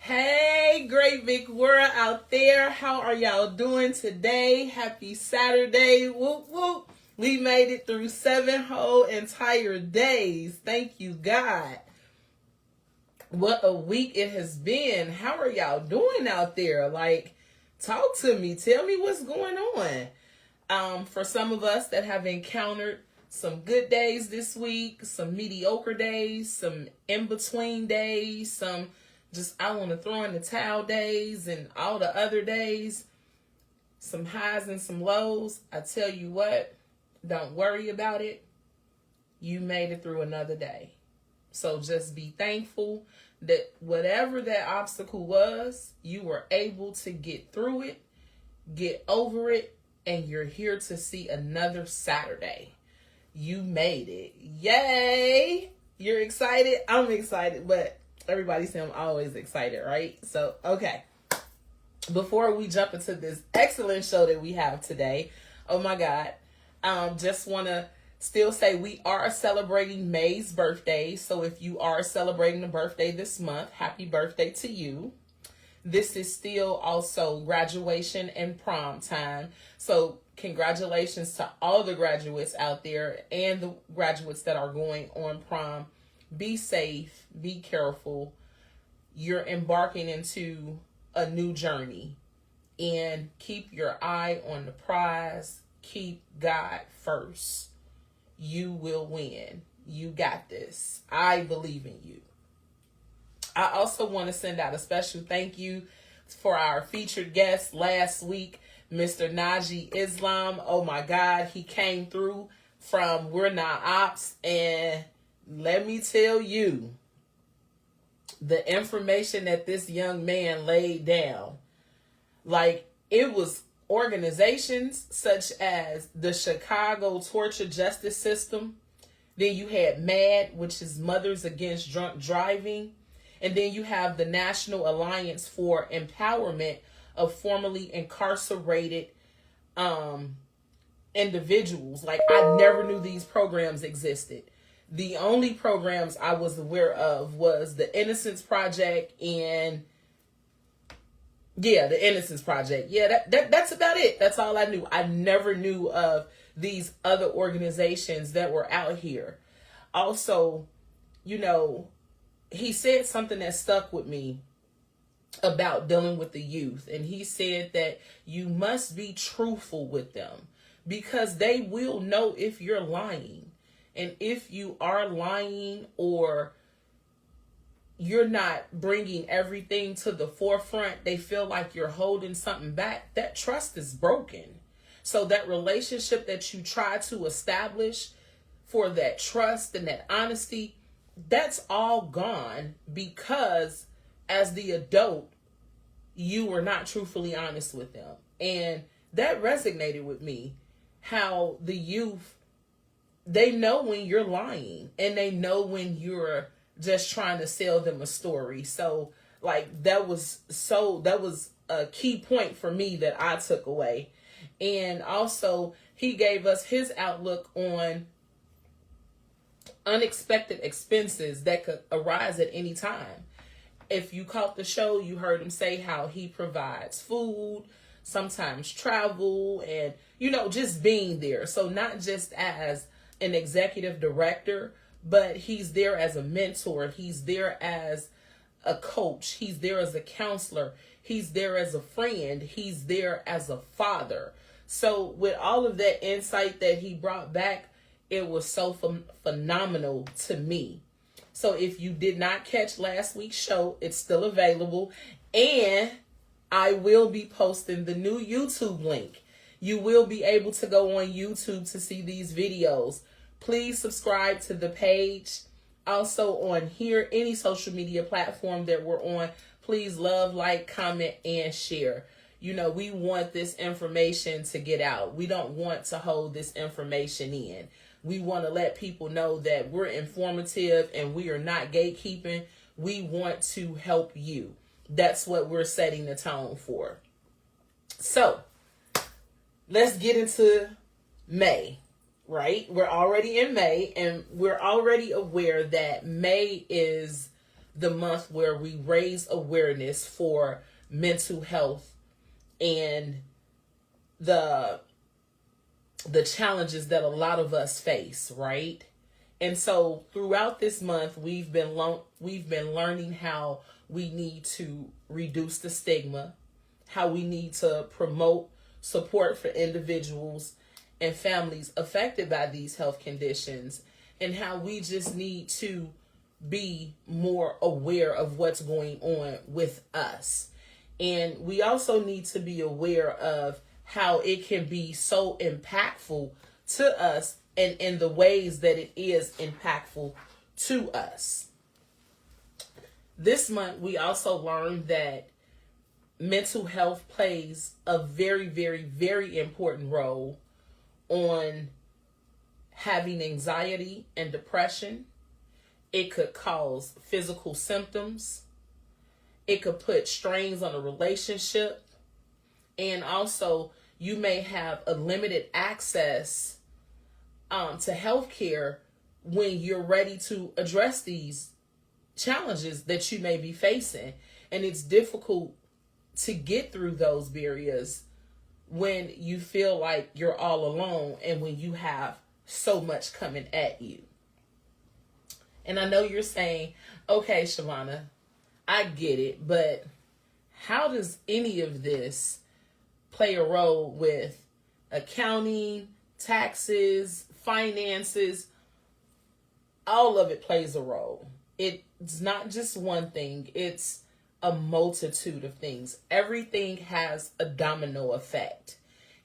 Hey, great big world out there. How are y'all doing today? Happy Saturday. Whoop, whoop. We made it through 7 whole entire days. Thank you, God. What a week it has been. How are y'all doing out there? Like, talk to me. Tell me what's going on. For some of us that have encountered some good days this week, some mediocre days, some in-between days, some just I want to throw in the towel days and all the other days, some highs and some lows. I tell you what, don't worry about it. You made it through another day. So just be thankful that whatever that obstacle was, you were able to get through it, get over it, and you're here to see another Saturday. You made it. Yay! You're excited? I'm excited, but everybody say I'm always excited, right? So, okay. Before we jump into this excellent show that we have today, oh my God, just want to still say we are celebrating May's birthday. So if you are celebrating a birthday this month, happy birthday to you. This is still also graduation and prom time. So congratulations to all the graduates out there and the graduates that are going on prom. Be safe, be careful. You're embarking into a new journey, and keep your eye on the prize. Keep God first. You will win. You got this. I believe in you. I also want to send out a special thank you for our featured guest last week, Mr. Najee Islam. Oh my God, he came through from We're Not Ops, and let me tell you, the information that this young man laid down, like it was organizations such as the Chicago Torture Justice System. Then you had MAD, which is Mothers Against Drunk Driving. And then you have the National Alliance for Empowerment of Formerly Incarcerated individuals. Like, I never knew these programs existed. The only programs I was aware of was the Innocence Project and the Innocence Project. Yeah, that's about it. That's all I knew. I never knew of these other organizations that were out here. Also, he said something that stuck with me about dealing with the youth. And he said that you must be truthful with them because they will know if you're lying. And if you are lying or you're not bringing everything to the forefront, they feel like you're holding something back. That trust is broken. So that relationship that you try to establish for that trust and that honesty, that's all gone because as the adult, you were not truthfully honest with them. And that resonated with me, how the youth, they know when you're lying and they know when you're just trying to sell them a story. So like that was a key point for me that I took away. And also he gave us his outlook on unexpected expenses that could arise at any time. If you caught the show, you heard him say how he provides food, sometimes travel, and just being there. So not just as an executive director, but he's there as a mentor. He's there as a coach. He's there as a counselor. He's there as a friend. He's there as a father. So with all of that insight that he brought back, it was so phenomenal to me. So if you did not catch last week's show, it's still available. And I will be posting the new YouTube link. You will be able to go on YouTube to see these videos. Please subscribe to the page. Also on here, any social media platform that we're on, please love, like, comment, and share. We want this information to get out. We don't want to hold this information in. We want to let people know that we're informative and we are not gatekeeping. We want to help you. That's what we're setting the tone for. So, let's get into May, right? We're already in May, and we're already aware that May is the month where we raise awareness for mental health and the challenges that a lot of us face, right? And so throughout this month, we've been learning how we need to reduce the stigma, how we need to promote support for individuals and families affected by these health conditions, and how we just need to be more aware of what's going on with us. And we also need to be aware of how it can be so impactful to us and in the ways that it is impactful to us. This month, we also learned that mental health plays a very, very, very important role on having anxiety and depression. It could cause physical symptoms. It could put strains on a relationship. And also, you may have a limited access to health care when you're ready to address these challenges that you may be facing. And it's difficult to get through those barriers when you feel like you're all alone and when you have so much coming at you. And I know you're saying, okay, Shavonna, I get it, but how does any of this play a role with accounting, taxes, finances? All of it plays a role. It's not just one thing. It's a multitude of things. Everything has a domino effect.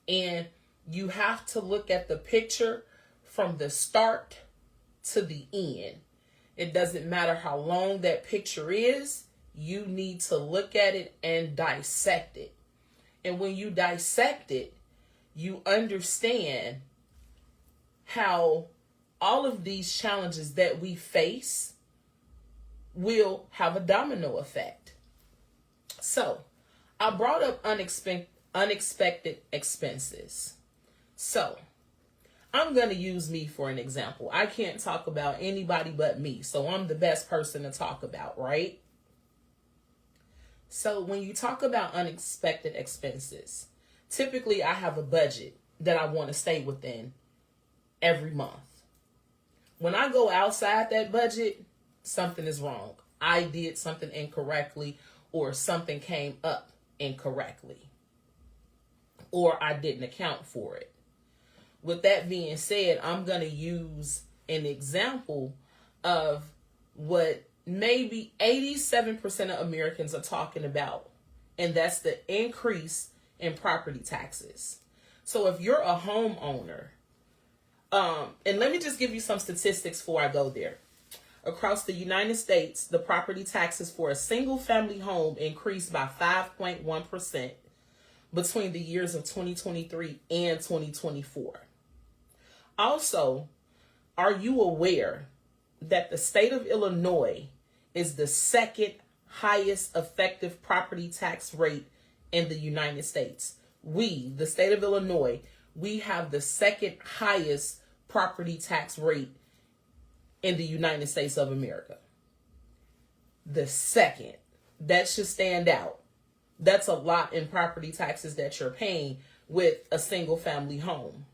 And you have to look at the picture from the start to the end. It doesn't matter how long that picture is. You need to look at it and dissect it. And when you dissect it, you understand how all of these challenges that we face will have a domino effect. So, I brought up unexpected expenses. So, I'm going to use me for an example. I can't talk about anybody but me, so I'm the best person to talk about, right? So, when you talk about unexpected expenses, typically I have a budget that I want to stay within every month. When I go outside that budget, something is wrong. I did something incorrectly, or something came up incorrectly, or I didn't account for it. With that being said, I'm going to use an example of what maybe 87% of Americans are talking about, and that's the increase in property taxes. So if you're a homeowner, and let me just give you some statistics before I go there. Across the United States, the property taxes for a single family home increased by 5.1% between the years of 2023 and 2024. Also, are you aware that the state of Illinois is the second highest effective property tax rate in the United States? We, the state of Illinois, we have the second highest property tax rate in the United States of America. The second. That should stand out. That's a lot in property taxes that you're paying with a single family home.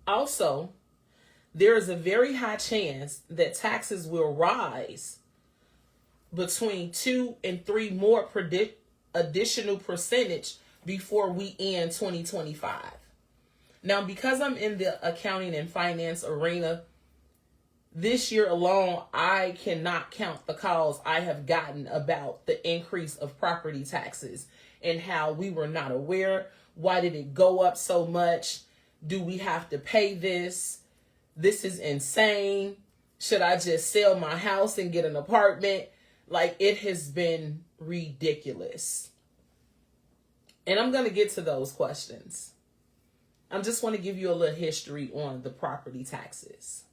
Also, there is a very high chance that taxes will rise between 2 and 3 more additional percentage before we end 2025. Now, because I'm in the accounting and finance arena, this year alone, I cannot count the calls I have gotten about the increase of property taxes and how we were not aware. Why did it go up so much? Do we have to pay this? This is insane. Should I just sell my house and get an apartment? Like, it has been ridiculous. And I'm going to get to those questions. I just want to give you a little history on the property taxes,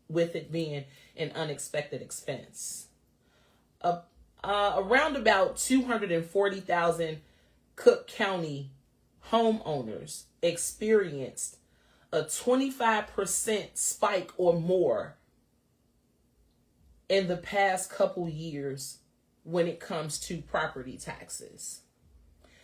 with it being an unexpected expense. Around about 240,000 Cook County homeowners experienced a 25% spike or more in the past couple years when it comes to property taxes.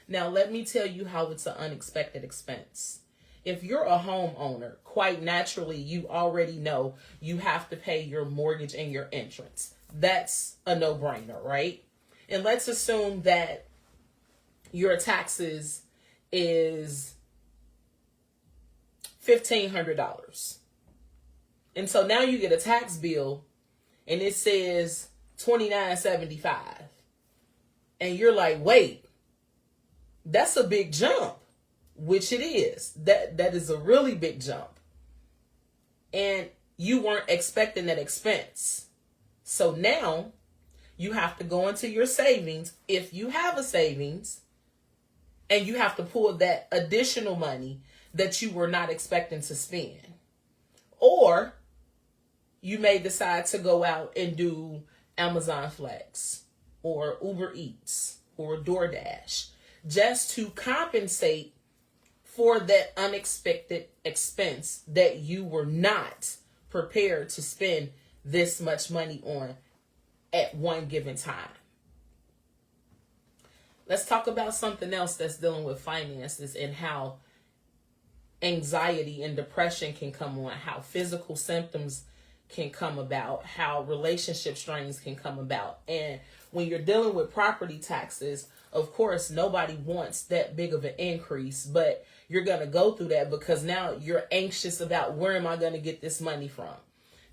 Now, let me tell you how it's an unexpected expense. If you're a homeowner, quite naturally, you already know you have to pay your mortgage and your insurance. That's a no-brainer, right? And let's assume that your taxes is $1,500. And so now you get a tax bill and it says $2,975. And you're like, wait, that's a big jump. Which it is. That is a really big jump. And you weren't expecting that expense. So now you have to go into your savings, if you have a savings, and you have to pull that additional money that you were not expecting to spend. Or you may decide to go out and do Amazon Flex or Uber Eats or DoorDash just to compensate for that unexpected expense that you were not prepared to spend this much money on at one given time. Let's talk about something else that's dealing with finances and how anxiety and depression can come on, how physical symptoms can come about, how relationship strains can come about. And when you're dealing with property taxes, of course, nobody wants that big of an increase, but you're going to go through that because now you're anxious about where am I going to get this money from?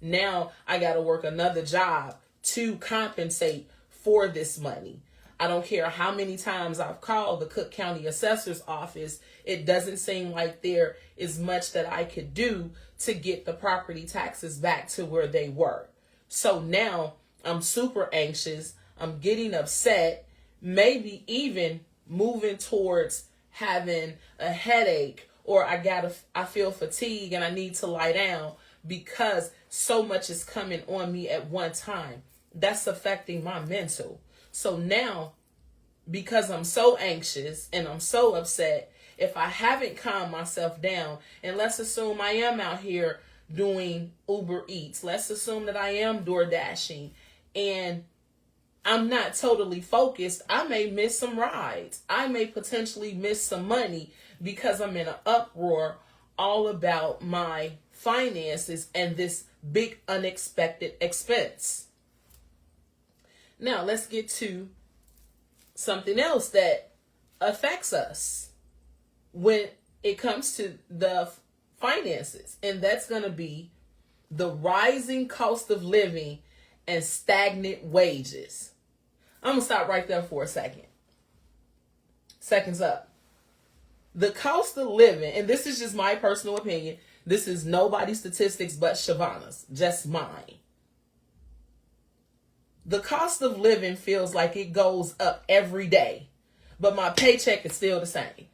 Now I got to work another job to compensate for this money. I don't care how many times I've called the Cook County Assessor's Office. It doesn't seem like there is much that I could do to get the property taxes back to where they were. So now I'm super anxious. I'm getting upset, maybe even moving towards having a headache, or I feel fatigue and I need to lie down because so much is coming on me at one time. That's affecting my mental. So now, because I'm so anxious and I'm so upset, if I haven't calmed myself down, and let's assume I am out here doing Uber Eats, let's assume that I am door dashing, and I'm not totally focused, I may miss some rides. I may potentially miss some money because I'm in an uproar all about my finances and this big unexpected expense. Now, let's get to something else that affects us when it comes to the finances, and that's going to be the rising cost of living and stagnant wages. I'm going to stop right there for a second. Seconds up. The cost of living, and this is just my personal opinion, this is nobody's statistics but Shavonna's, just mine. The cost of living feels like it goes up every day, but my paycheck is still the same.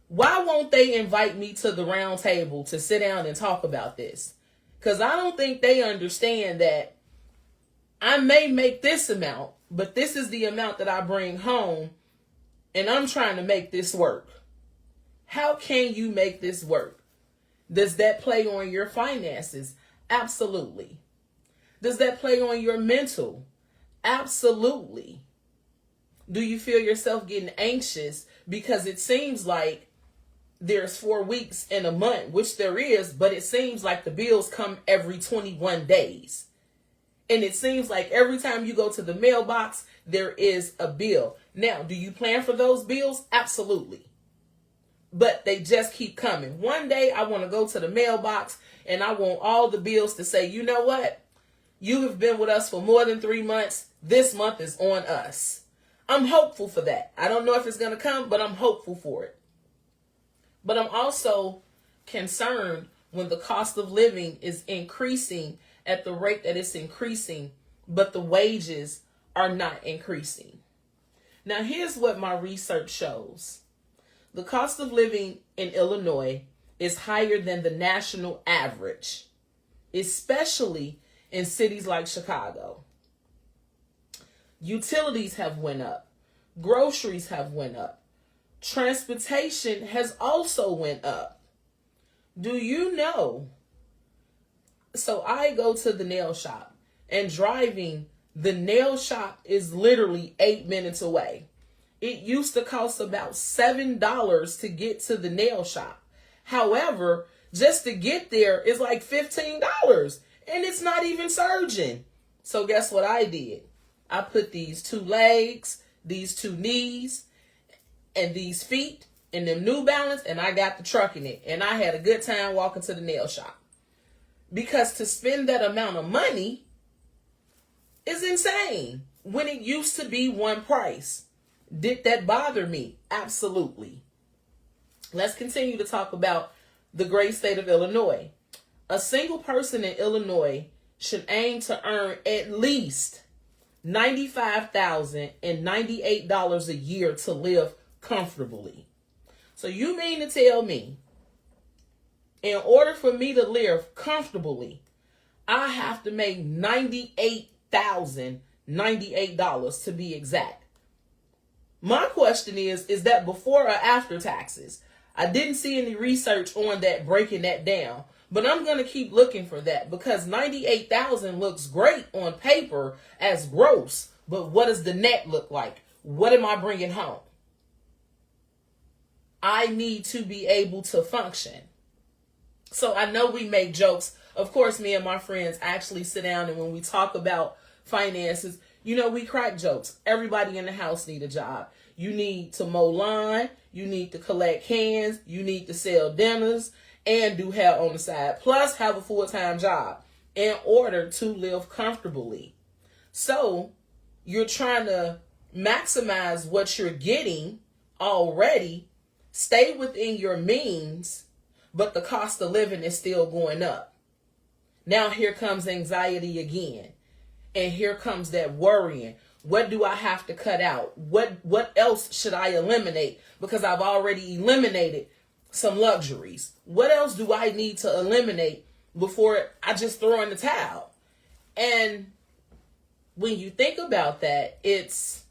Why won't they invite me to the round table to sit down and talk about this? Because I don't think they understand that I may make this amount, but this is the amount that I bring home, and I'm trying to make this work. How can you make this work? Does that play on your finances? Absolutely. Does that play on your mental? Absolutely. Do you feel yourself getting anxious because it seems like there's 4 weeks in a month, which there is, but it seems like the bills come every 21 days. And it seems like every time you go to the mailbox, there is a bill. Now, do you plan for those bills? Absolutely. But they just keep coming. One day I want to go to the mailbox and I want all the bills to say, you know what? You have been with us for more than 3 months. This month is on us. I'm hopeful for that. I don't know if it's going to come, but I'm hopeful for it. But I'm also concerned when the cost of living is increasing at the rate that it's increasing, but the wages are not increasing. Now, here's what my research shows. The cost of living in Illinois is higher than the national average, especially in cities like Chicago. Utilities have went up. Groceries have went up. Transportation has also went up. Do you know? So I go to the nail shop. and driving, the nail shop is literally 8 minutes away. It used to cost about $7 to get to the nail shop. However, just to get there is like $15, and it's not even surging. So guess what I did? I put these 2 legs, these 2 knees, and these feet in them New Balance, and I got the truck in it. And I had a good time walking to the nail shop. Because to spend that amount of money is insane when it used to be one price. Did that bother me? Absolutely. Let's continue to talk about the great state of Illinois. A single person in Illinois should aim to earn at least $95,098 a year to live comfortably. So you mean to tell me, in order for me to live comfortably, I have to make $98,098 to be exact? My question is that before or after taxes? I didn't see any research on that, breaking that down, but I'm going to keep looking for that, because 98,000 looks great on paper as gross, but what does the net look like? What am I bringing home? I need to be able to function. So I know we make jokes. Of course, me and my friends actually sit down, and when we talk about finances, we crack jokes. Everybody in the house need a job. You need to mow lawn. You need to collect cans. You need to sell dinners and do hair on the side. Plus have a full-time job in order to live comfortably. So you're trying to maximize what you're getting already, stay within your means, but the cost of living is still going up. Now here comes anxiety again. And here comes that worrying. What do I have to cut out? What else should I eliminate? Because I've already eliminated some luxuries. What else do I need to eliminate before I just throw in the towel? And when you think about that, it's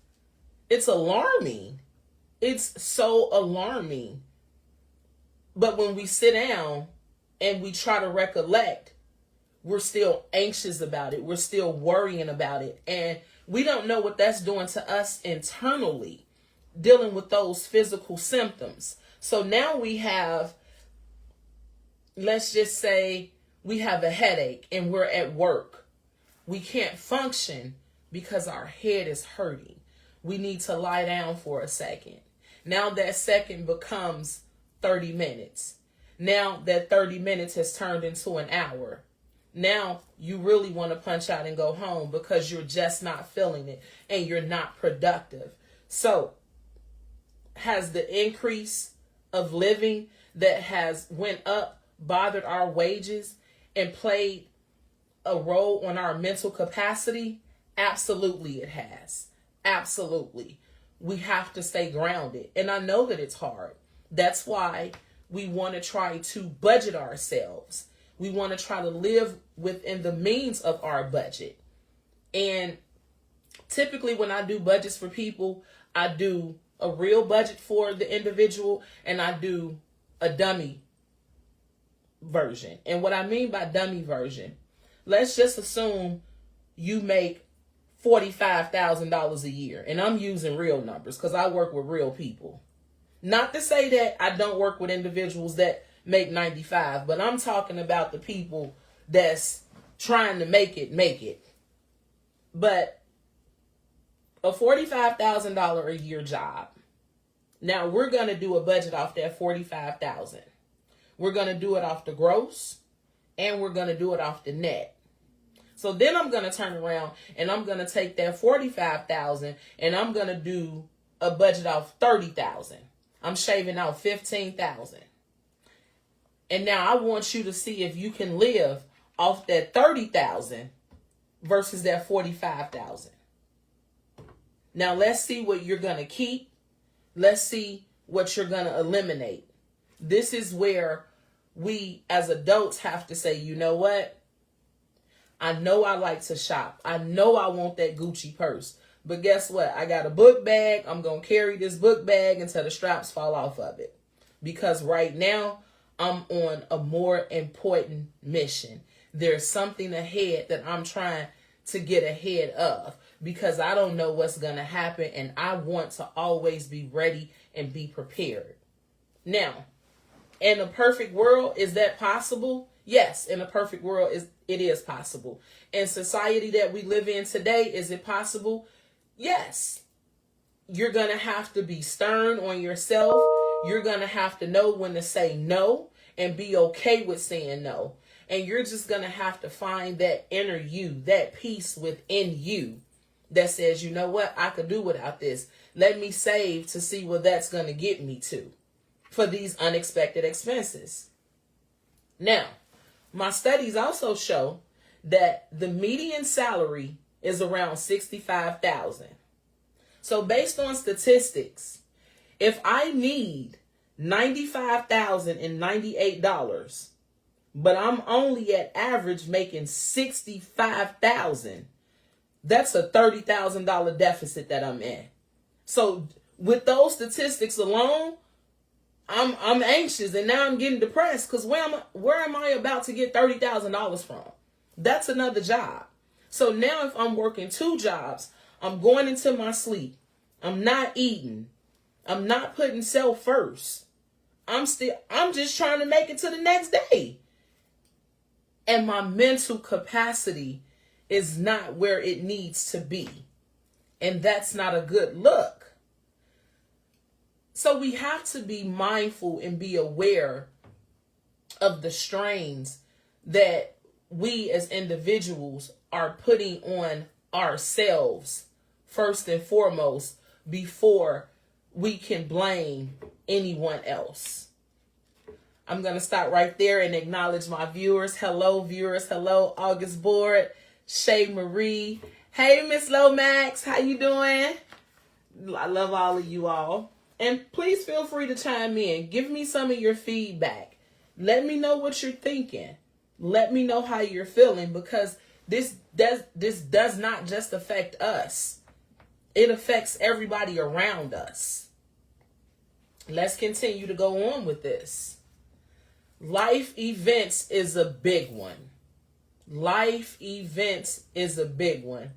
alarming. It's so alarming. But when we sit down and we try to recollect, we're still anxious about it. We're still worrying about it. And we don't know what that's doing to us internally, dealing with those physical symptoms. So now we have, let's just say we have a headache and we're at work. We can't function because our head is hurting. We need to lie down for a second. Now that second becomes 30 minutes. Now that 30 minutes has turned into an hour. Now you really want to punch out and go home because you're just not feeling it and you're not productive. So has the increase of living that has went up bothered our wages and played a role on our mental capacity? Absolutely it has. Absolutely. We have to stay grounded. And I know that it's hard. That's why we want to try to budget ourselves. We want to try to live within the means of our budget. And typically when I do budgets for people, I do a real budget for the individual and I do a dummy version. And what I mean by dummy version, let's just assume you make $45,000 a year. And I'm using real numbers because I work with real people. Not to say that I don't work with individuals that make 95, but I'm talking about the people that's trying to make it. But a $45,000 a year job. Now we're going to do a budget off that $45,000. We're going to do it off the gross and we're going to do it off the net. So then I'm going to turn around and I'm going to take that $45,000 and I'm going to do a budget off $30,000. I'm shaving out $15,000. And now I want you to see if you can live off that $30,000 versus that $45,000. Now let's see what you're going to keep. Let's see what you're going to eliminate. This is where we as adults have to say, you know what? I know I like to shop. I know I want that Gucci purse. But guess what? I got a book bag. I'm going to carry this book bag until the straps fall off of it. Because right now, I'm on a more important mission. There's something ahead that I'm trying to get ahead of, because I don't know what's going to happen and I want to always be ready and be prepared. Now, in a perfect world, is that possible? Yes, in a perfect world, it is possible. In society that we live in today, is it possible? Yes. You're going to have to be stern on yourself. You're going to have to know when to say no and be okay with saying no. And you're just going to have to find that inner you, that peace within you that says, you know what, I could do without this. Let me save to see where that's going to get me to for these unexpected expenses. Now, my studies also show that the median salary is around $65,000. So based on statistics, if I need $95,098, but I'm only at average making $65,000, that's a $30,000 deficit that I'm in. So with those statistics alone, I'm anxious, and now I'm getting depressed because where am I about to get $30,000 from? That's another job. So now if I'm working 2 jobs, I'm going into my sleep, I'm not eating, I'm not putting self first. I'm just trying to make it to the next day. And my mental capacity is not where it needs to be. And that's not a good look. So we have to be mindful and be aware of the strains that we as individuals are putting on ourselves first and foremost before we can blame anyone else. I'm going to stop right there and acknowledge my viewers. Hello, viewers. Hello, August Board, Shay Marie. Hey, Miss Lomax. How you doing? I love all of you all. And please feel free to chime in. Give me some of your feedback. Let me know what you're thinking. Let me know how you're feeling, because this does not just affect us. It affects everybody around us. Let's continue to go on with this. Life events is a big one. Life events is a big one.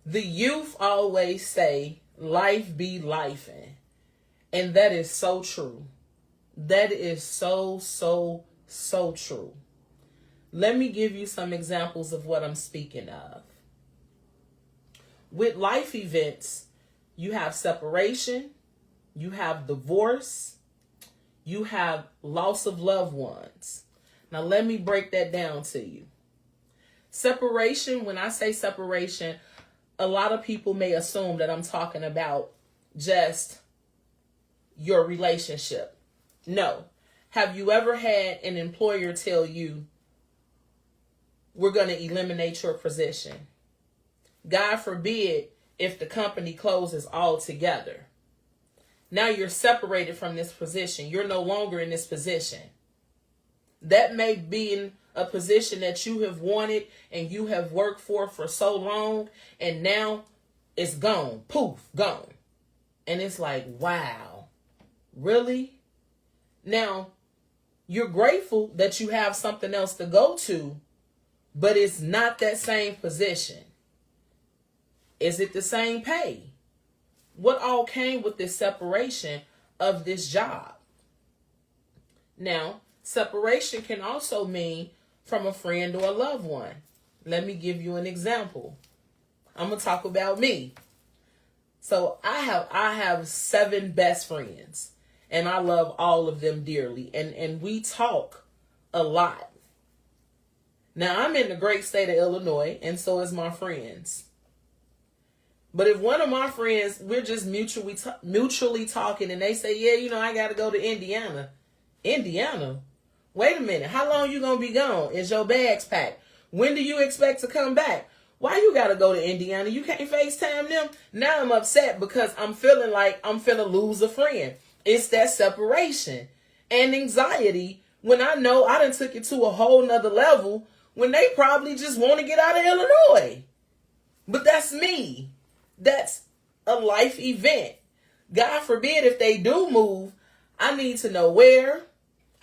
The youth always say, life be lifing. And that is so true. That is so true. Let me give you some examples of what I'm speaking of. With life events, you have separation, you have divorce, you have loss of loved ones. Now let me break that down to you. Separation, when I say separation, a lot of people may assume that I'm talking about just your relationship. No. Have you ever had an employer tell you, we're going to eliminate your position? God forbid if the company closes altogether. Now you're separated from this position. You're no longer in this position. That may be in a position that you have wanted and you have worked for so long, and now it's gone. Poof, gone. And it's like, wow, really? Now, you're grateful that you have something else to go to, but it's not that same position. Is it the same pay? What all came with this separation of this job? Now, separation can also mean from a friend or a loved one. Let me give you an example. I'm going to talk about me. So I have 7 best friends, and I love all of them dearly. And we talk a lot. Now, I'm in the great state of Illinois, and so is my friends. But if one of my friends, we're just mutually talking, and they say, yeah, I got to go to Indiana. Indiana? Wait a minute. How long you going to be gone? Is your bags packed? When do you expect to come back? Why you got to go to Indiana? You can't FaceTime them? Now I'm upset because I'm feeling like I'm finna lose a friend. It's that separation and anxiety when I know I done took it to a whole nother level when they probably just want to get out of Illinois. But that's me. That's a life event. God forbid if they do move, I need to know where.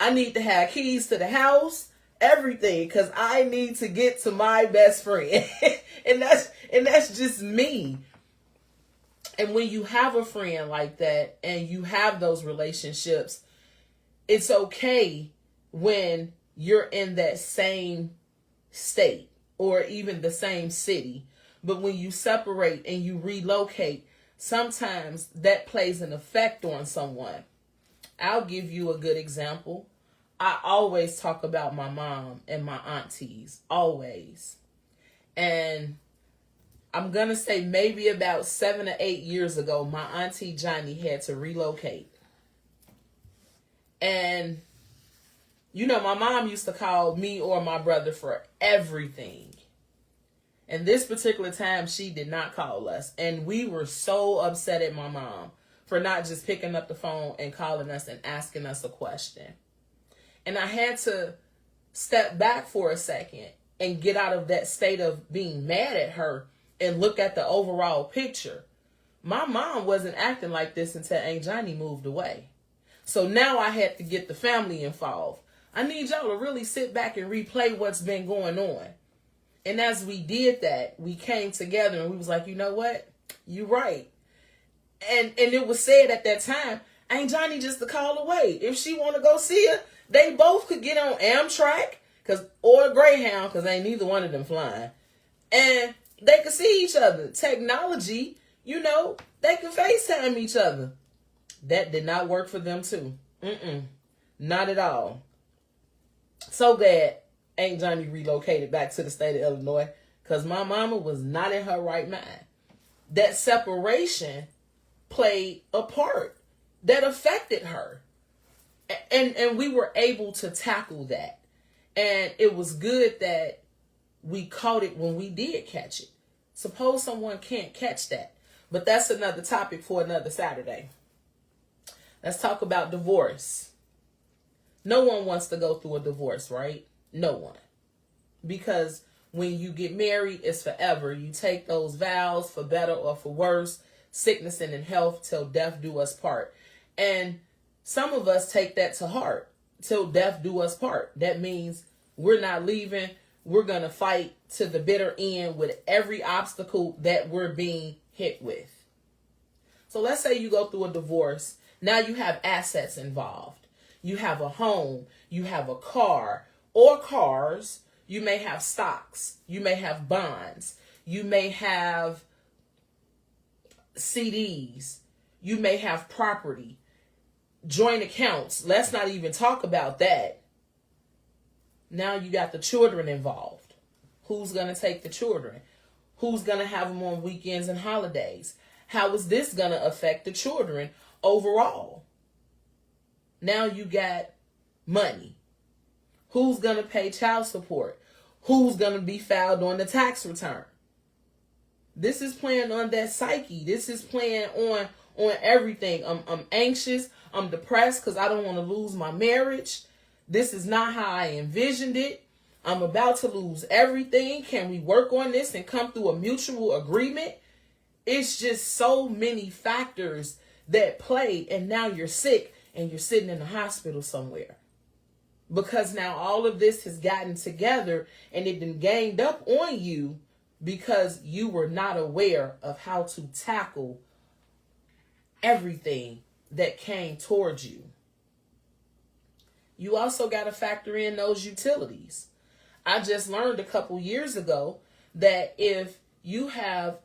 I need to have keys to the house, everything because I need to get to my best friend. and that's just me. And when you have a friend like that and you have those relationships, it's okay when you're in that same state or even the same city. But when you separate and you relocate, sometimes that plays an effect on someone. I'll give you a good example. I always talk about my mom and my aunties, always. And I'm going to say maybe about 7 or 8 years ago, my auntie Johnny had to relocate. And, you know, my mom used to call me or my brother for everything. And this particular time, she did not call us. And we were so upset at my mom for not just picking up the phone and calling us and asking us a question. And I had to step back for a second and get out of that state of being mad at her and look at the overall picture. My mom wasn't acting like this until Aunt Johnny moved away. So now I had to get the family involved. I need y'all to really sit back and replay what's been going on. And as we did that, we came together and we was like, you know what? You right. And it was said at that time, Aunt Johnny just a call away. If she want to go see her, they both could get on Amtrak or Greyhound, because ain't neither one of them flying. And they could see each other. Technology, you know, they could FaceTime each other. That did not work for them too. Not at all. So glad Aunt Johnny relocated back to the state of Illinois, because my mama was not in her right mind. That separation played a part that affected her. And we were able to tackle that. And it was good that we caught it when we did catch it. Suppose someone can't catch that. But that's another topic for another Saturday. Let's talk about divorce. No one wants to go through a divorce, right? No one. Because when you get married, it's forever. You take those vows for better or for worse, sickness and in health, till death do us part. And some of us take that to heart, till death do us part. That means we're not leaving. We're going to fight to the bitter end with every obstacle that we're being hit with. So let's say you go through a divorce. Now you have assets involved. You have a home. You have a car or cars. You may have stocks. You may have bonds. You may have CDs. You may have property. Joint accounts. Let's not even talk about that. Now you got the children involved. Who's going to take the children? Who's going to have them on weekends and holidays? How is this going to affect the children overall? Now you got money. Who's going to pay child support? Who's going to be filed on the tax return? This is playing on that psyche. This is playing on everything. I'm anxious. I'm depressed because I don't want to lose my marriage. This is not how I envisioned it. I'm about to lose everything. Can we work on this and come through a mutual agreement? It's just so many factors that play, and now you're sick and you're sitting in the hospital somewhere. Because now all of this has gotten together and it been ganged up on you because you were not aware of how to tackle everything that came towards you. You also got to factor in those utilities. I just learned a couple years ago that if you have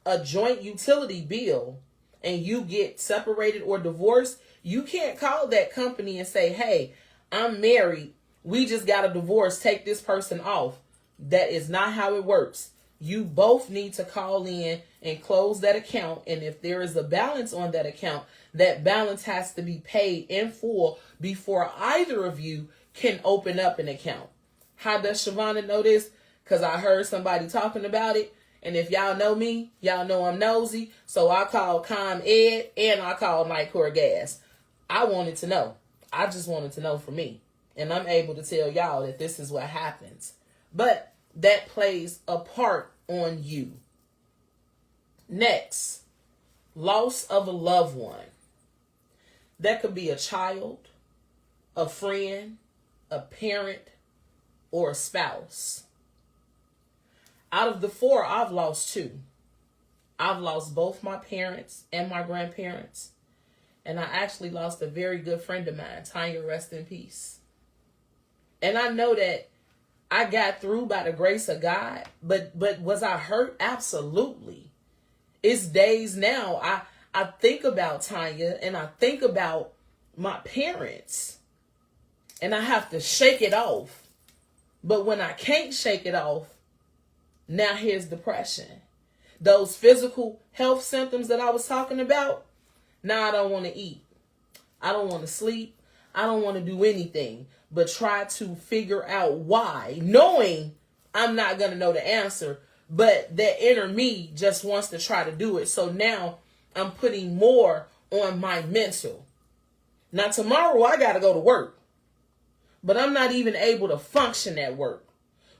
a joint utility bill and you get separated or divorced, you can't call that company and say, hey, I'm married. We just got a divorce. Take this person off. That is not how it works. You both need to call in and close that account. And if there is a balance on that account, that balance has to be paid in full before either of you can open up an account. How does Shavonna know this? Because I heard somebody talking about it. And if y'all know me, y'all know I'm nosy. So I called ComEd and I called Nicor Gas. I wanted to know. I just wanted to know for me. And I'm able to tell y'all that this is what happens. But that plays a part on you. Next, loss of a loved one. That could be a child, a friend, a parent, or a spouse. Out of the 4, I've lost 2. I've lost both my parents and my grandparents. And I actually lost a very good friend of mine, Tanya, rest in peace. And I know that I got through by the grace of God, but was I hurt? Absolutely. It's days now. I think about Tanya and I think about my parents and I have to shake it off. But when I can't shake it off, now here's depression. Those physical health symptoms that I was talking about, now I don't want to eat. I don't want to sleep. I don't want to do anything but try to figure out why, knowing I'm not going to know the answer, but that inner me just wants to try to do it. So now I'm putting more on my mental. Now tomorrow I got to go to work, but I'm not even able to function at work,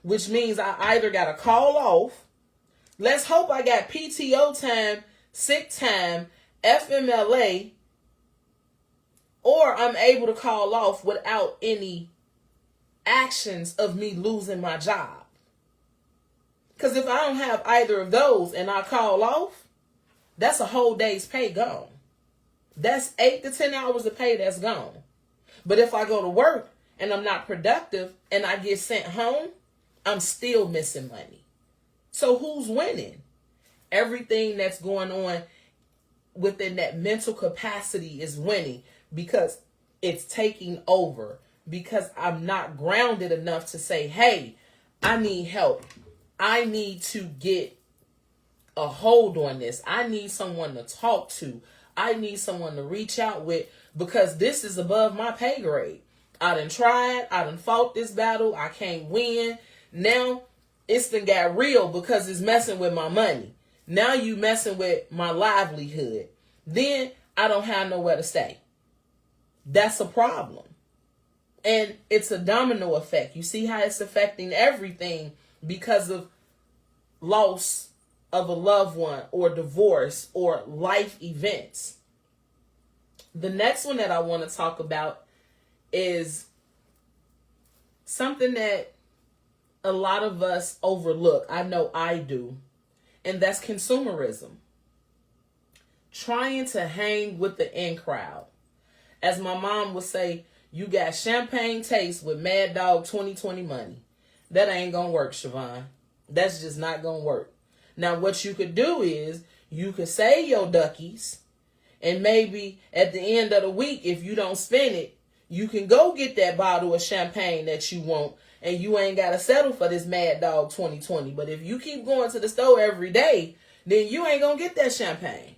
which means I either got to call off. Let's hope I got PTO time, sick time, FMLA, or I'm able to call off without any actions of me losing my job. Because if I don't have either of those and I call off, that's a whole day's pay gone. That's 8 to 10 hours of pay that's gone. But if I go to work and I'm not productive and I get sent home, I'm still missing money. So who's winning? Everything that's going on within that mental capacity is winning because it's taking over, because I'm not grounded enough to say, hey, I need help. I need to get a hold on this. I need someone to talk to. I need someone to reach out with because this is above my pay grade. I done tried. I done fought this battle. I can't win. Now it's done got real because it's messing with my money. Now you messing with my livelihood. Then I don't have nowhere to stay. That's a problem. And it's a domino effect. You see how it's affecting everything because of loss of a loved one or divorce or life events. The next one that I want to talk about is something that a lot of us overlook. I know I do. And that's consumerism. Trying to hang with the in crowd. As my mom would say, you got champagne taste with Mad Dog 2020 money. That ain't gonna work, Siobhan. That's just not gonna work. Now, what you could do is you could save your duckies, and maybe at the end of the week, if you don't spend it, you can go get that bottle of champagne that you want, and you ain't got to settle for this Mad Dog 2020. But if you keep going to the store every day, then you ain't going to get that champagne.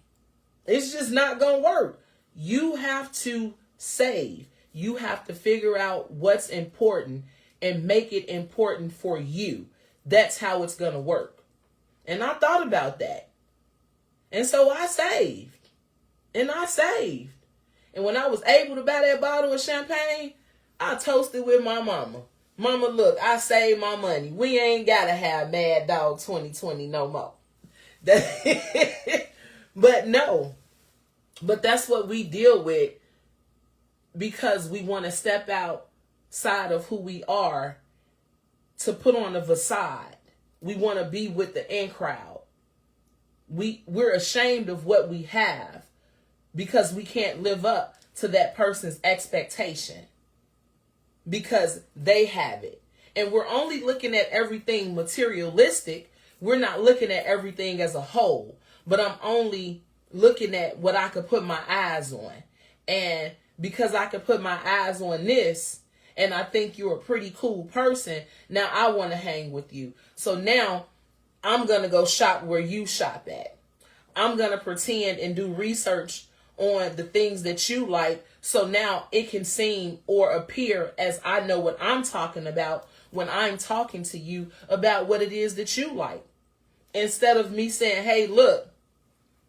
It's just not going to work. You have to save. You have to figure out what's important and make it important for you. That's how it's going to work. And I thought about that. And so I saved. And I saved. And when I was able to buy that bottle of champagne, I toasted with my mama. Mama, look, I saved my money. We ain't got to have Mad Dog 2020 no more. But no. But that's what we deal with because we want to step outside of who we are to put on a facade. We want to be with the in crowd. We're ashamed of what we have because we can't live up to that person's expectation because they have it. And we're only looking at everything materialistic. We're not looking at everything as a whole, but I'm only looking at what I could put my eyes on. And because I could put my eyes on this, and I think you're a pretty cool person, now I want to hang with you. So now I'm going to go shop where you shop at. I'm going to pretend and do research on the things that you like. So now it can seem or appear as I know what I'm talking about when I'm talking to you about what it is that you like. Instead of me saying, hey, look,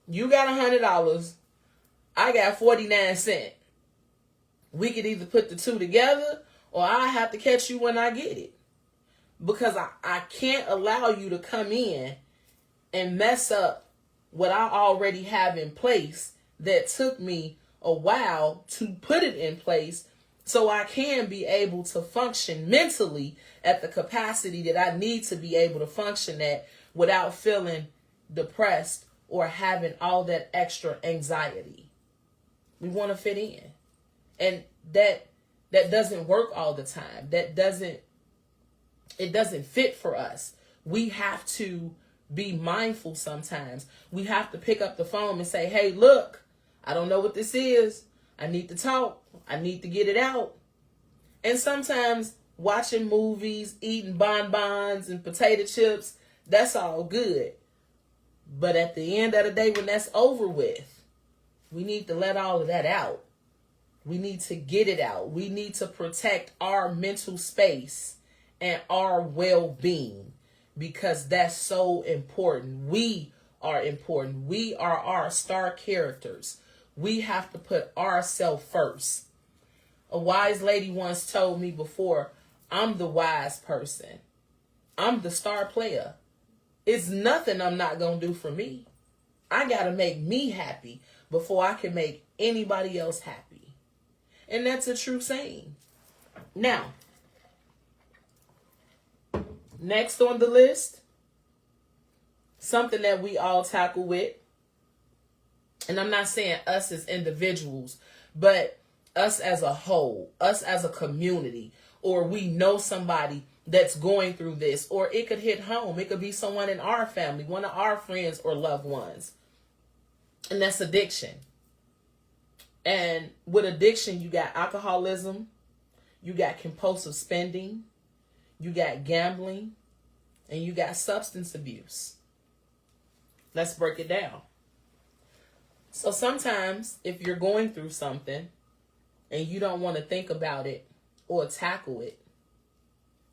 you got $100. I got 49 cents. We could either put the two together or I have to catch you when I get it. Because I can't allow you to come in and mess up what I already have in place that took me a while to put it in place so I can be able to function mentally at the capacity that I need to be able to function at without feeling depressed or having all that extra anxiety. We want to fit in. And that doesn't work all the time. It doesn't fit for us. We have to be mindful sometimes. We have to pick up the phone and say, hey, look, I don't know what this is. I need to talk. I need to get it out. And sometimes watching movies, eating bonbons and potato chips, that's all good. But at the end of the day, when that's over with, we need to let all of that out. We need to get it out. We need to protect our mental space and our well-being, because that's so important. We are important. We are our star characters. We have to put ourselves first. A wise lady once told me before, I'm the wise person. I'm the star player. It's nothing I'm not going to do for me. I got to make me happy before I can make anybody else happy. And that's a true saying. Now, next on the list, something that we all tackle with, and I'm not saying us as individuals, but us as a whole, us as a community, or we know somebody that's going through this, or it could hit home. It could be someone in our family, one of our friends or loved ones. And that's addiction. And with addiction, you got alcoholism, you got compulsive spending, you got gambling, and you got substance abuse. Let's break it down. So sometimes if you're going through something and you don't want to think about it or tackle it,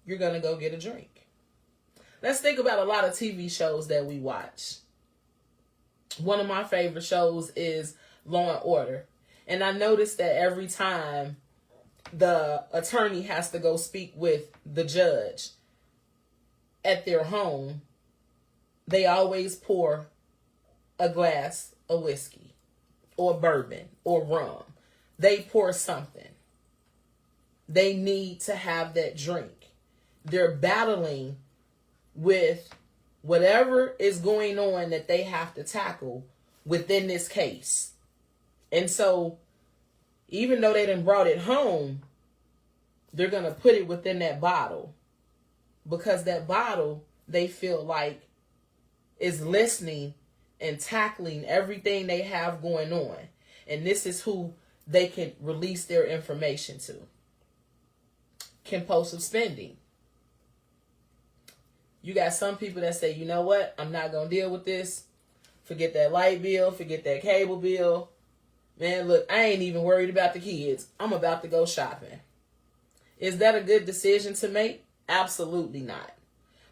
you're going to go get a drink. Let's think about a lot of TV shows that we watch. One of my favorite shows is Law and Order. And I noticed that every time the attorney has to go speak with the judge at their home, they always pour a glass of whiskey or bourbon or rum. They pour something. They need to have that drink. They're battling with whatever is going on that they have to tackle within this case. And so, even though they done brought it home, they're going to put it within that bottle. Because that bottle, they feel like, is listening and tackling everything they have going on. And this is who they can release their information to. Compulsive spending. You got some people that say, you know what? I'm not going to deal with this. Forget that light bill. Forget that cable bill. Man, look, I ain't even worried about the kids. I'm about to go shopping. Is that a good decision to make? Absolutely not.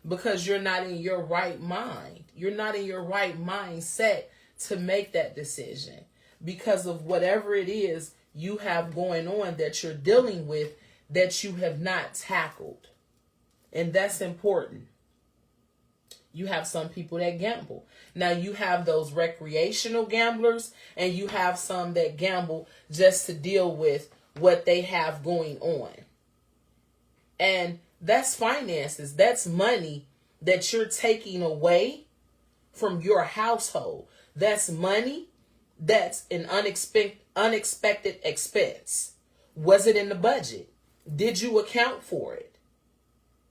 Because you're not in your right mind. You're not in your right mindset to make that decision. Because of whatever it is you have going on that you're dealing with that you have not tackled. And that's important. You have some people that gamble. Now you have those recreational gamblers, and you have some that gamble just to deal with what they have going on. And that's finances. That's money that you're taking away from your household. That's money that's an unexpected expense. Was it in the budget? Did you account for it?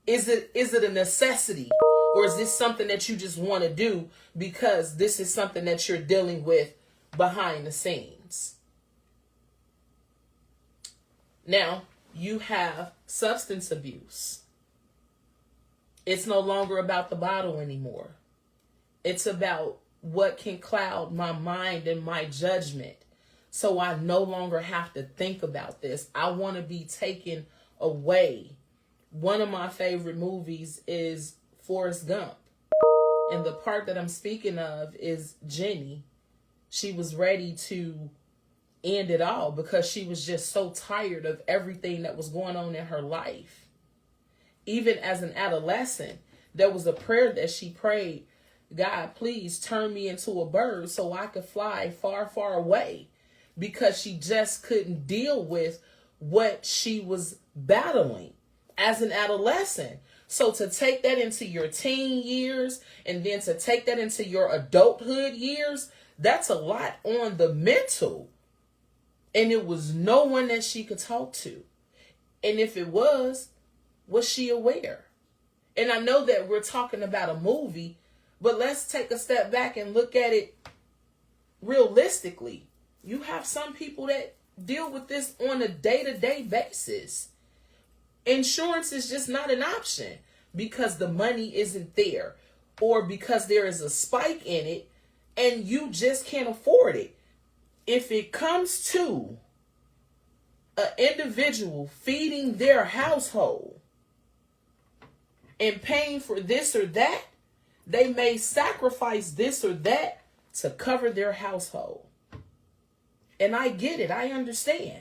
Is it a necessity? Or is this something that you just want to do because this is something that you're dealing with behind the scenes? Now, you have substance abuse. It's no longer about the bottle anymore. It's about what can cloud my mind and my judgment. So I no longer have to think about this. I want to be taken away. One of my favorite movies is Forrest Gump. And the part that I'm speaking of is Jenny. She was ready to end it all because she was just so tired of everything that was going on in her life. Even as an adolescent, there was a prayer that she prayed, God, please turn me into a bird so I could fly far, far away. Because she just couldn't deal with what she was battling as an adolescent. So to take that into your teen years and then to take that into your adulthood years, that's a lot on the mental. And it was no one that she could talk to. And if it was she aware? And I know that we're talking about a movie, but let's take a step back and look at it realistically. You have some people that deal with this on a day-to-day basis. Insurance is just not an option because the money isn't there or because there is a spike in it and you just can't afford it. If it comes to an individual feeding their household and paying for this or that, they may sacrifice this or that to cover their household. And I get it. I understand.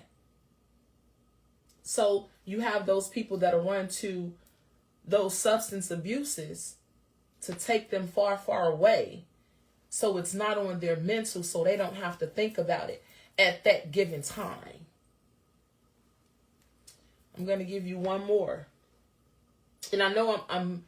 So you have those people that are run to those substance abuses to take them far, far away. So it's not on their mental, so they don't have to think about it at that given time. I'm going to give you one more. And I know I'm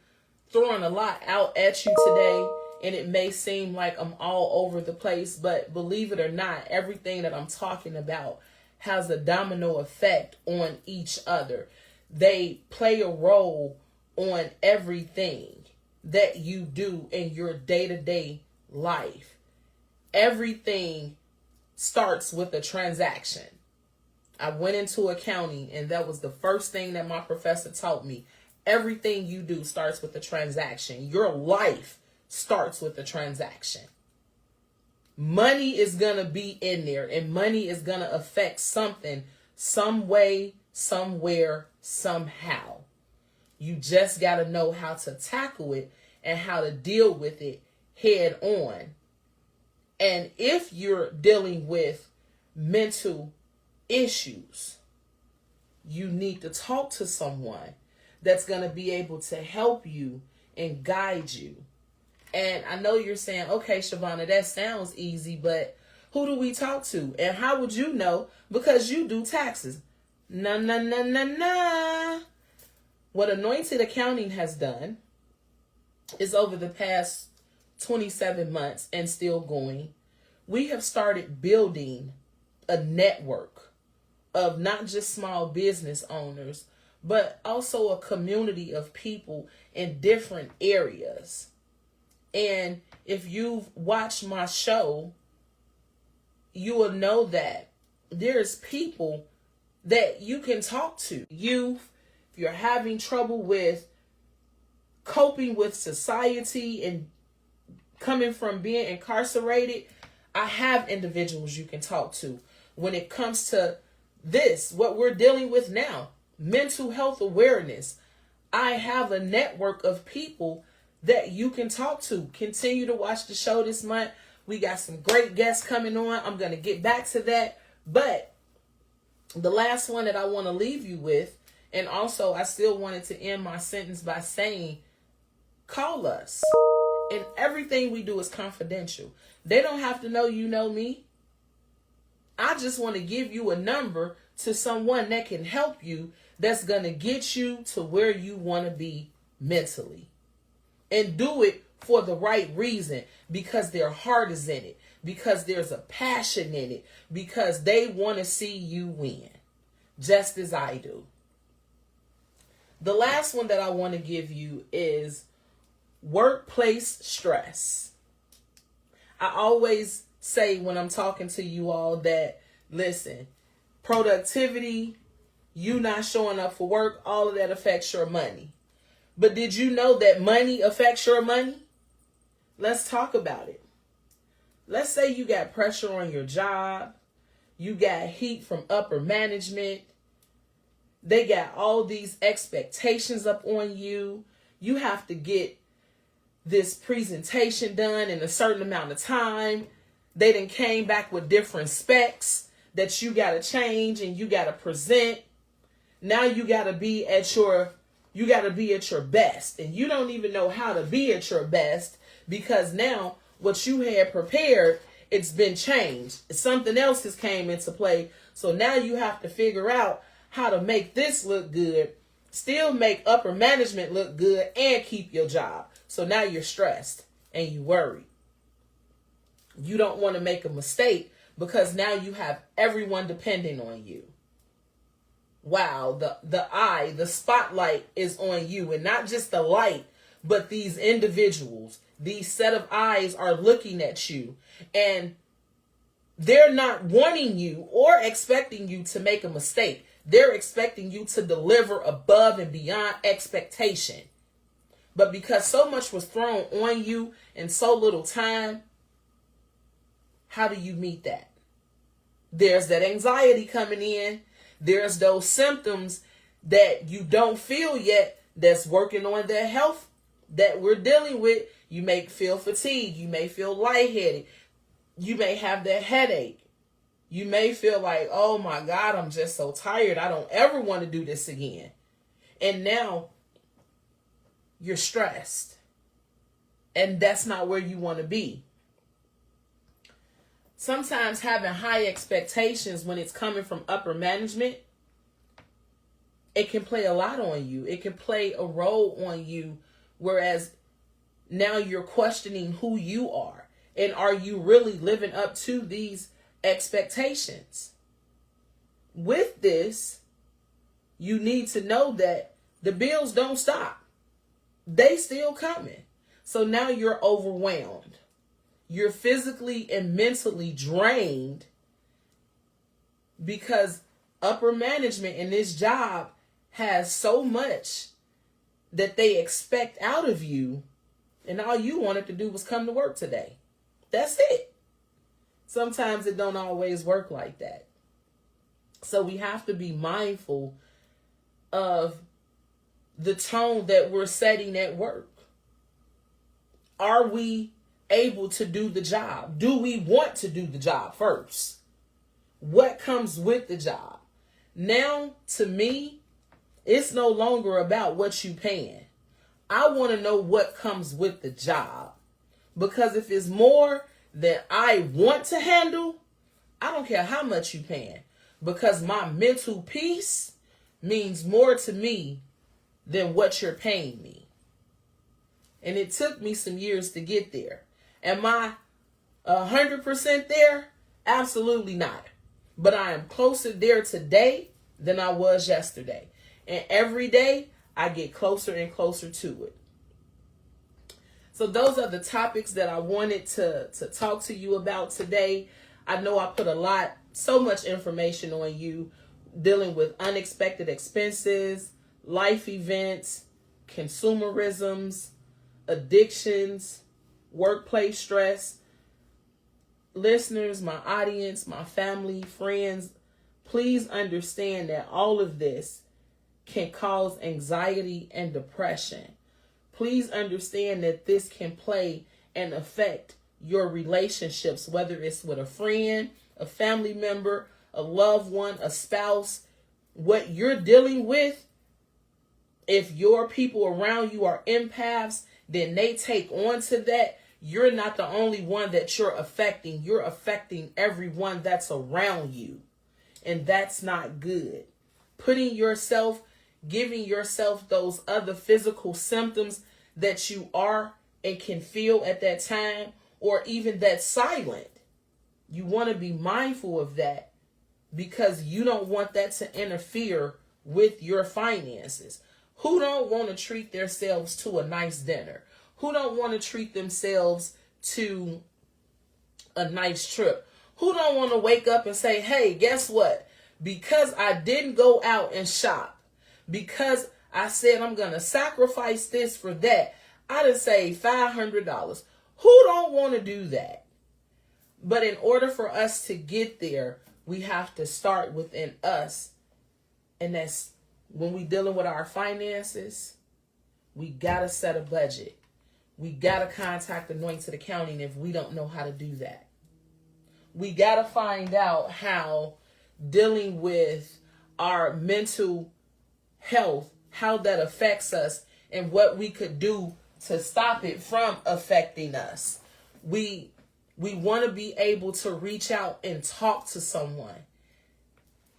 throwing a lot out at you today, and it may seem like I'm all over the place, but believe it or not, everything that I'm talking about has a domino effect on each other. They play a role on everything that you do in your day-to-day life. Everything starts with a transaction. I went into accounting, and that was the first thing that my professor taught me. Everything you do starts with a transaction. Your life starts with a transaction. Money is going to be in there, and money is going to affect something, some way, somewhere, somehow. You just got to know how to tackle it and how to deal with it head on. And if you're dealing with mental issues, you need to talk to someone that's going to be able to help you and guide you. And I know you're saying, okay, Shavonna, that sounds easy, but who do we talk to? And how would you know? Because you do taxes. Nah. What Anointed Accounting has done is over the past 27 months and still going, we have started building a network of not just small business owners, but also a community of people in different areas. And if you've watched my show, you will know that there's people that you can talk to. Youth, if you're having trouble with coping with society and coming from being incarcerated, I have individuals you can talk to. When it comes to this, what we're dealing with now, mental health awareness, I have a network of people that you can talk to. Continue to watch the show this month. We got some great guests coming on. I'm going to get back to that. But the last one that I want to leave you with, and also I still wanted to end my sentence by saying, call us. And everything we do is confidential. They don't have to know you know me. I just want to give you a number to someone that can help you, that's going to get you to where you want to be mentally. And do it for the right reason, because their heart is in it, because there's a passion in it, because they want to see you win, just as I do. The last one that I want to give you is workplace stress. I always say when I'm talking to you all that, listen, productivity, you not showing up for work, all of that affects your money. But did you know that money affects your money? Let's talk about it. Let's say you got pressure on your job. You got heat from upper management. They got all these expectations up on you. You have to get this presentation done in a certain amount of time. They done came back with different specs that you got to change and you got to present. Now you got to be at your best, and you don't even know how to be at your best, because now what you had prepared, it's been changed. Something else has came into play. So now you have to figure out how to make this look good, still make upper management look good, and keep your job. So now you're stressed and you worry. You don't want to make a mistake because now you have everyone depending on you. Wow, the spotlight is on you, and not just the light, but these individuals, these set of eyes are looking at you, and they're not wanting you or expecting you to make a mistake. They're expecting you to deliver above and beyond expectation. But because so much was thrown on you in so little time, how do you meet that? There's that anxiety coming in. There's those symptoms that you don't feel yet that's working on that health that we're dealing with. You may feel fatigued. You may feel lightheaded. You may have that headache. You may feel like, oh my God, I'm just so tired. I don't ever want to do this again. And now you're stressed. And that's not where you want to be. Sometimes having high expectations when it's coming from upper management, it can play a lot on you. It can play a role on you, whereas now you're questioning who you are. And are you really living up to these expectations? With this, you need to know that the bills don't stop. They still coming. So now you're overwhelmed. You're physically and mentally drained because upper management in this job has so much that they expect out of you, and all you wanted to do was come to work today. That's it. Sometimes it don't always work like that. So we have to be mindful of the tone that we're setting at work. Are we able to do the job? Do we want to do the job first? What comes with the job? Now, to me, it's no longer about what you paying. I want to know what comes with the job. Because if it's more than I want to handle, I don't care how much you paying. Because my mental peace means more to me than what you're paying me. And it took me some years to get there. Am I 100% there? Absolutely not. But I am closer there today than I was yesterday. And every day I get closer and closer to it. So those are the topics that I wanted to talk to you about today. I know I put so much information on you dealing with unexpected expenses, life events, consumerisms, addictions, workplace stress. Listeners, my audience, my family, friends, please understand that all of this can cause anxiety and depression. Please understand that this can play and affect your relationships, whether it's with a friend, a family member, a loved one, a spouse. What you're dealing with, if your people around you are empaths, then they take on to that. You're not the only one that you're affecting. You're affecting everyone that's around you. And that's not good. Giving yourself those other physical symptoms that you are and can feel at that time, or even that silent. You want to be mindful of that because you don't want that to interfere with your finances. Who don't want to treat themselves to a nice dinner? Who don't want to treat themselves to a nice trip? Who don't want to wake up and say, hey, guess what? Because I didn't go out and shop, because I said I'm going to sacrifice this for that, I done saved $500. Who don't want to do that? But in order for us to get there, we have to start within us. And that's when we dealing with our finances, we got to set a budget. We got to contact Anointed Accounting if we don't know how to do that. We got to find out how dealing with our mental health, how that affects us, and what we could do to stop it from affecting us. We want to be able to reach out and talk to someone.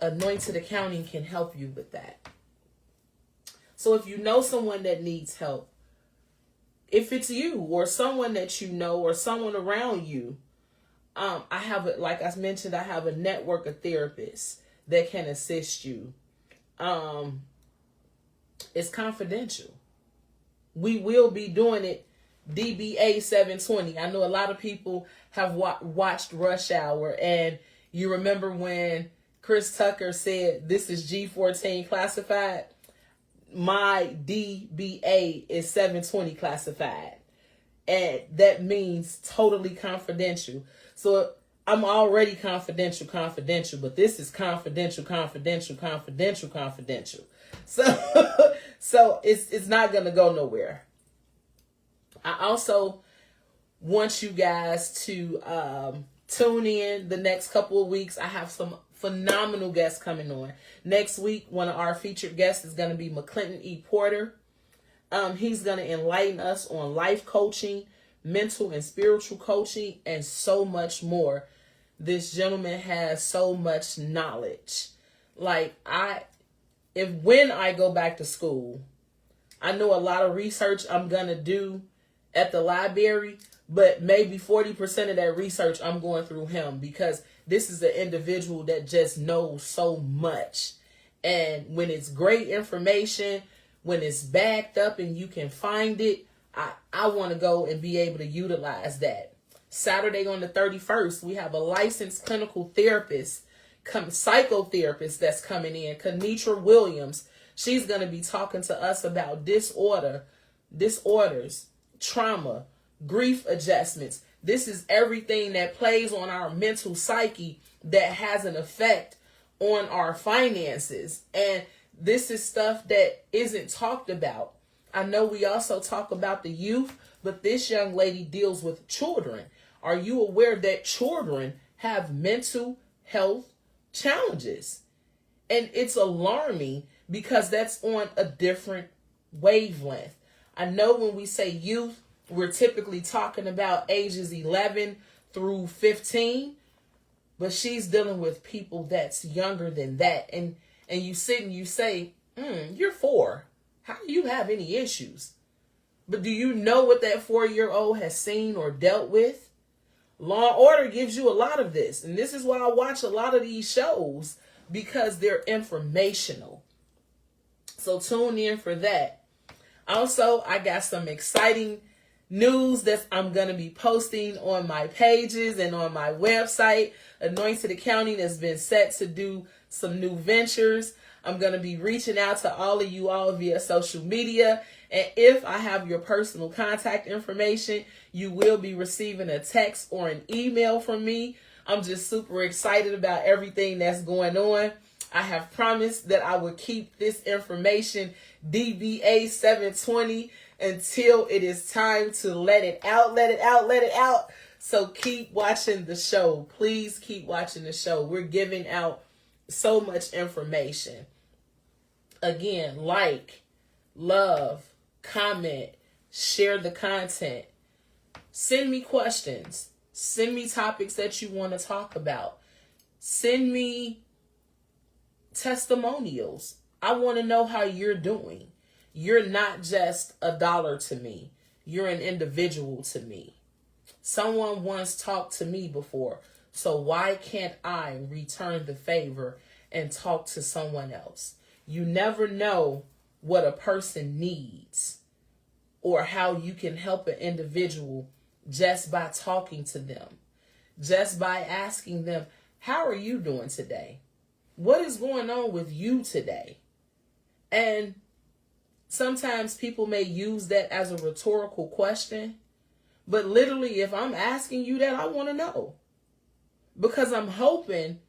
Anointed Accounting can help you with that. So if you know someone that needs help, if it's you or someone that you know or someone around you, I have, like I mentioned, I have a network of therapists that can assist you. It's confidential. We will be doing it DBA 720. I know a lot of people have watched Rush Hour, and you remember when Chris Tucker said, this is G14 classified. My DBA is 720 classified. And that means totally confidential. So I'm already confidential, but this is confidential. So it's not going to go nowhere. I also want you guys to tune in the next couple of weeks. I have some phenomenal guests coming on. Next week, one of our featured guests is going to be McClinton E. Porter. He's going to enlighten us on life coaching, mental and spiritual coaching, and so much more. This gentleman has so much knowledge. Like, when I go back to school, I know a lot of research I'm going to do at the library, but maybe 40% of that research I'm going through him, because this is an individual that just knows so much. And when it's great information, when it's backed up and you can find it, I want to go and be able to utilize that. Saturday on the 31st, we have a licensed clinical therapist, psychotherapist that's coming in, Kenitra Williams. She's going to be talking to us about disorders, trauma, grief adjustments. This is everything that plays on our mental psyche that has an effect on our finances. And this is stuff that isn't talked about. I know we also talk about the youth, but this young lady deals with children. Are you aware that children have mental health challenges? And it's alarming because that's on a different wavelength. I know when we say youth, we're typically talking about ages 11 through 15, but she's dealing with people that's younger than that. And you sit and you say, you're 4. How do you have any issues? But do you know what that 4-year-old has seen or dealt with? Law and Order gives you a lot of this. And this is why I watch a lot of these shows, because they're informational. So tune in for that. Also, I got some exciting news that I'm going to be posting on my pages and on my website. Anointed Accounting has been set to do some new ventures. I'm going to be reaching out to all of you all via social media. And if I have your personal contact information, you will be receiving a text or an email from me. I'm just super excited about everything that's going on. I have promised that I would keep this information DBA 720 until it is time to let it out. So keep watching the show. Please keep watching the show. We're giving out so much information. Again, like, love, comment, share the content. Send me questions. Send me topics that you want to talk about. Send me testimonials. I want to know how you're doing. You're not just a dollar to me. You're an individual to me. Someone once talked to me before, so why can't I return the favor and talk to someone else? You never know what a person needs or how you can help an individual just by talking to them, just by asking them, how are you doing today? What is going on with you today? And sometimes people may use that as a rhetorical question, but literally, if I'm asking you that, I want to know, because I'm hoping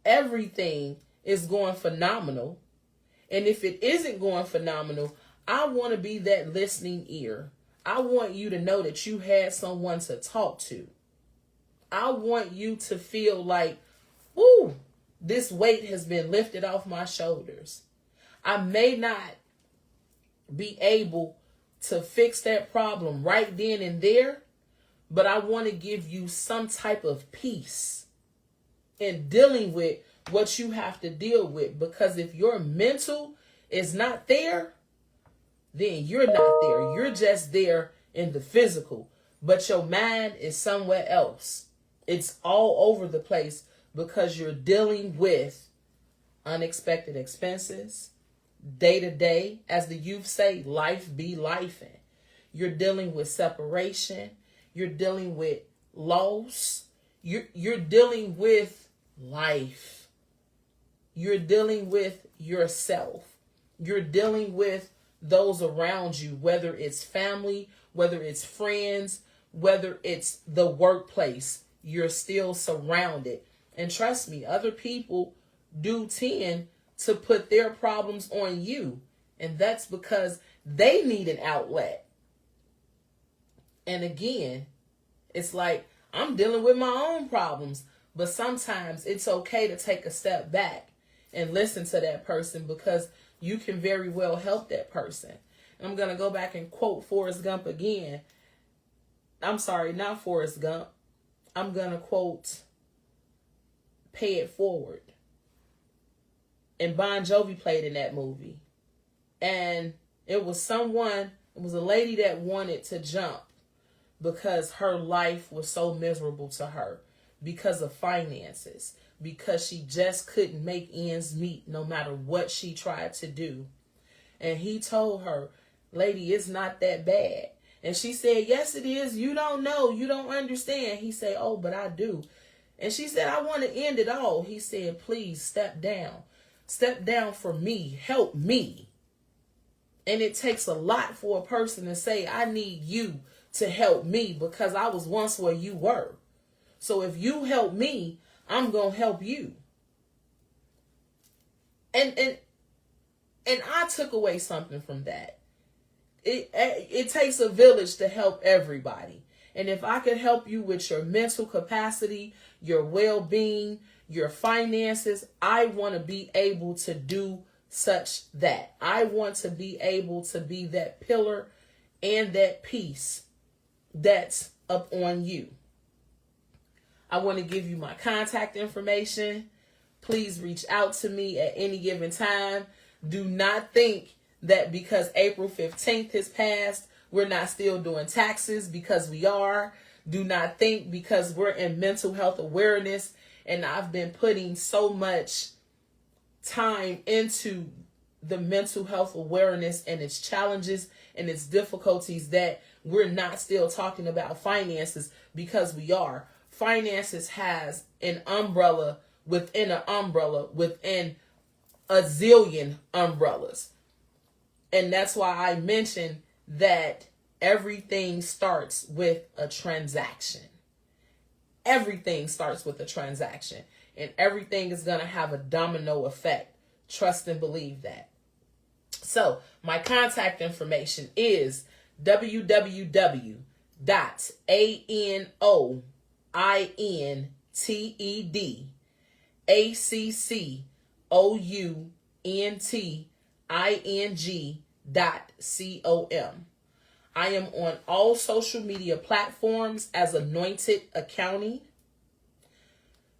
everything is going phenomenal. And if it isn't going phenomenal, I want to be that listening ear. I want you to know that you had someone to talk to. I want you to feel like, whoo, this weight has been lifted off my shoulders. I may not be able to fix that problem right then and there, but I want to give you some type of peace in dealing with what you have to deal with. Because if your mental is not there, then you're not there. You're just there in the physical, but your mind is somewhere else. It's all over the place because you're dealing with unexpected expenses, day to day, as the youth say, life be lifing. You're dealing with separation. You're dealing with loss. You're dealing with life. You're dealing with yourself. You're dealing with those around you, whether it's family, whether it's friends, whether it's the workplace. You're still surrounded. And trust me, other people do tend to put their problems on you. And that's because they need an outlet. And again, it's like, I'm dealing with my own problems, but sometimes it's okay to take a step back and listen to that person, because you can very well help that person. And I'm going to go back and quote Forrest Gump again. I'm sorry, not Forrest Gump. I'm going to quote Pay It Forward. And Bon Jovi played in that movie. And it was a lady that wanted to jump because her life was so miserable to her because of finances, because she just couldn't make ends meet no matter what she tried to do. And he told her, lady, it's not that bad. And she said, yes, it is. You don't know. You don't understand. He said, oh, but I do. And she said, I want to end it all. He said, please step down. Step down for me. Help me. And it takes a lot for a person to say, I need you to help me because I was once where you were. So if you help me, I'm going to help you. And I took away something from that. It takes a village to help everybody. And if I could help you with your mental capacity, your well-being, your finances, I want to be able to do such that. I want to be able to be that pillar and that piece that's up on you. I want to give you my contact information. Please reach out to me at any given time. Do not think that because April 15th has passed, we're not still doing taxes, because we are. Do not think because we're in mental health awareness and I've been putting so much time into the mental health awareness and its challenges and its difficulties that we're not still talking about finances, because we are. Finances has an umbrella within an umbrella within a zillion umbrellas. And that's why I mentioned that everything starts with a transaction. Everything starts with a transaction. And everything is going to have a domino effect. Trust and believe that. So my contact information is www.ANOINTEDACCOUNTING.com. I am on all social media platforms as Anointed Accounting.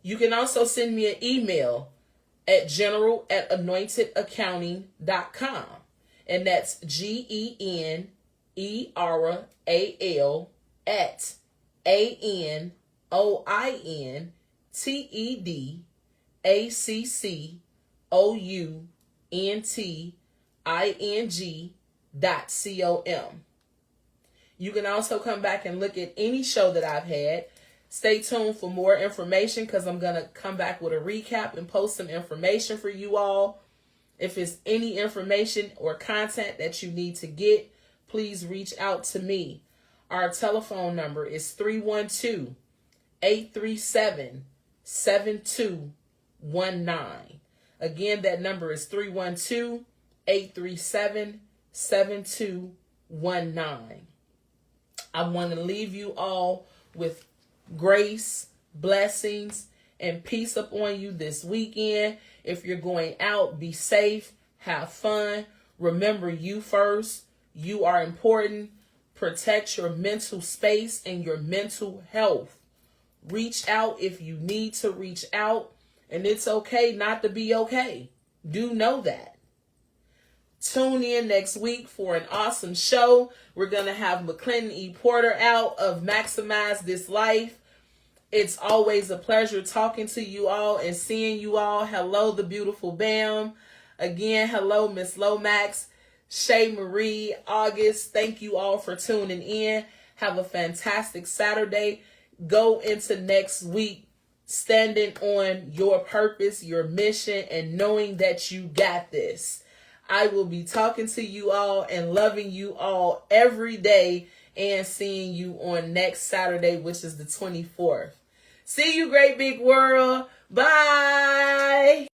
You can also send me an email at general@anointedaccounting.com. And that's GENEAROALATTEDACCOUNTING.com. You can also come back and look at any show that I've had. Stay tuned for more information, because I'm going to come back with a recap and post some information for you all. If it's any information or content that you need to get, please reach out to me. Our telephone number is 312-837-7219. Again, that number is 312-837-7219. I want to leave you all with grace, blessings, and peace upon you this weekend. If you're going out, be safe, have fun. Remember you first. You are important. Protect your mental space and your mental health. Reach out if you need to reach out. And it's okay not to be okay. Do know that. Tune in next week for an awesome show. We're going to have McClendon E. Porter out of Maximize This Life. It's always a pleasure talking to you all and seeing you all. Hello, the beautiful Bam. Again, hello, Miss Lomax, Shay Marie, August. Thank you all for tuning in. Have a fantastic Saturday. Go into next week standing on your purpose, your mission, and knowing that you got this. I will be talking to you all and loving you all every day and seeing you on next Saturday, which is the 24th. See you, great big world. Bye.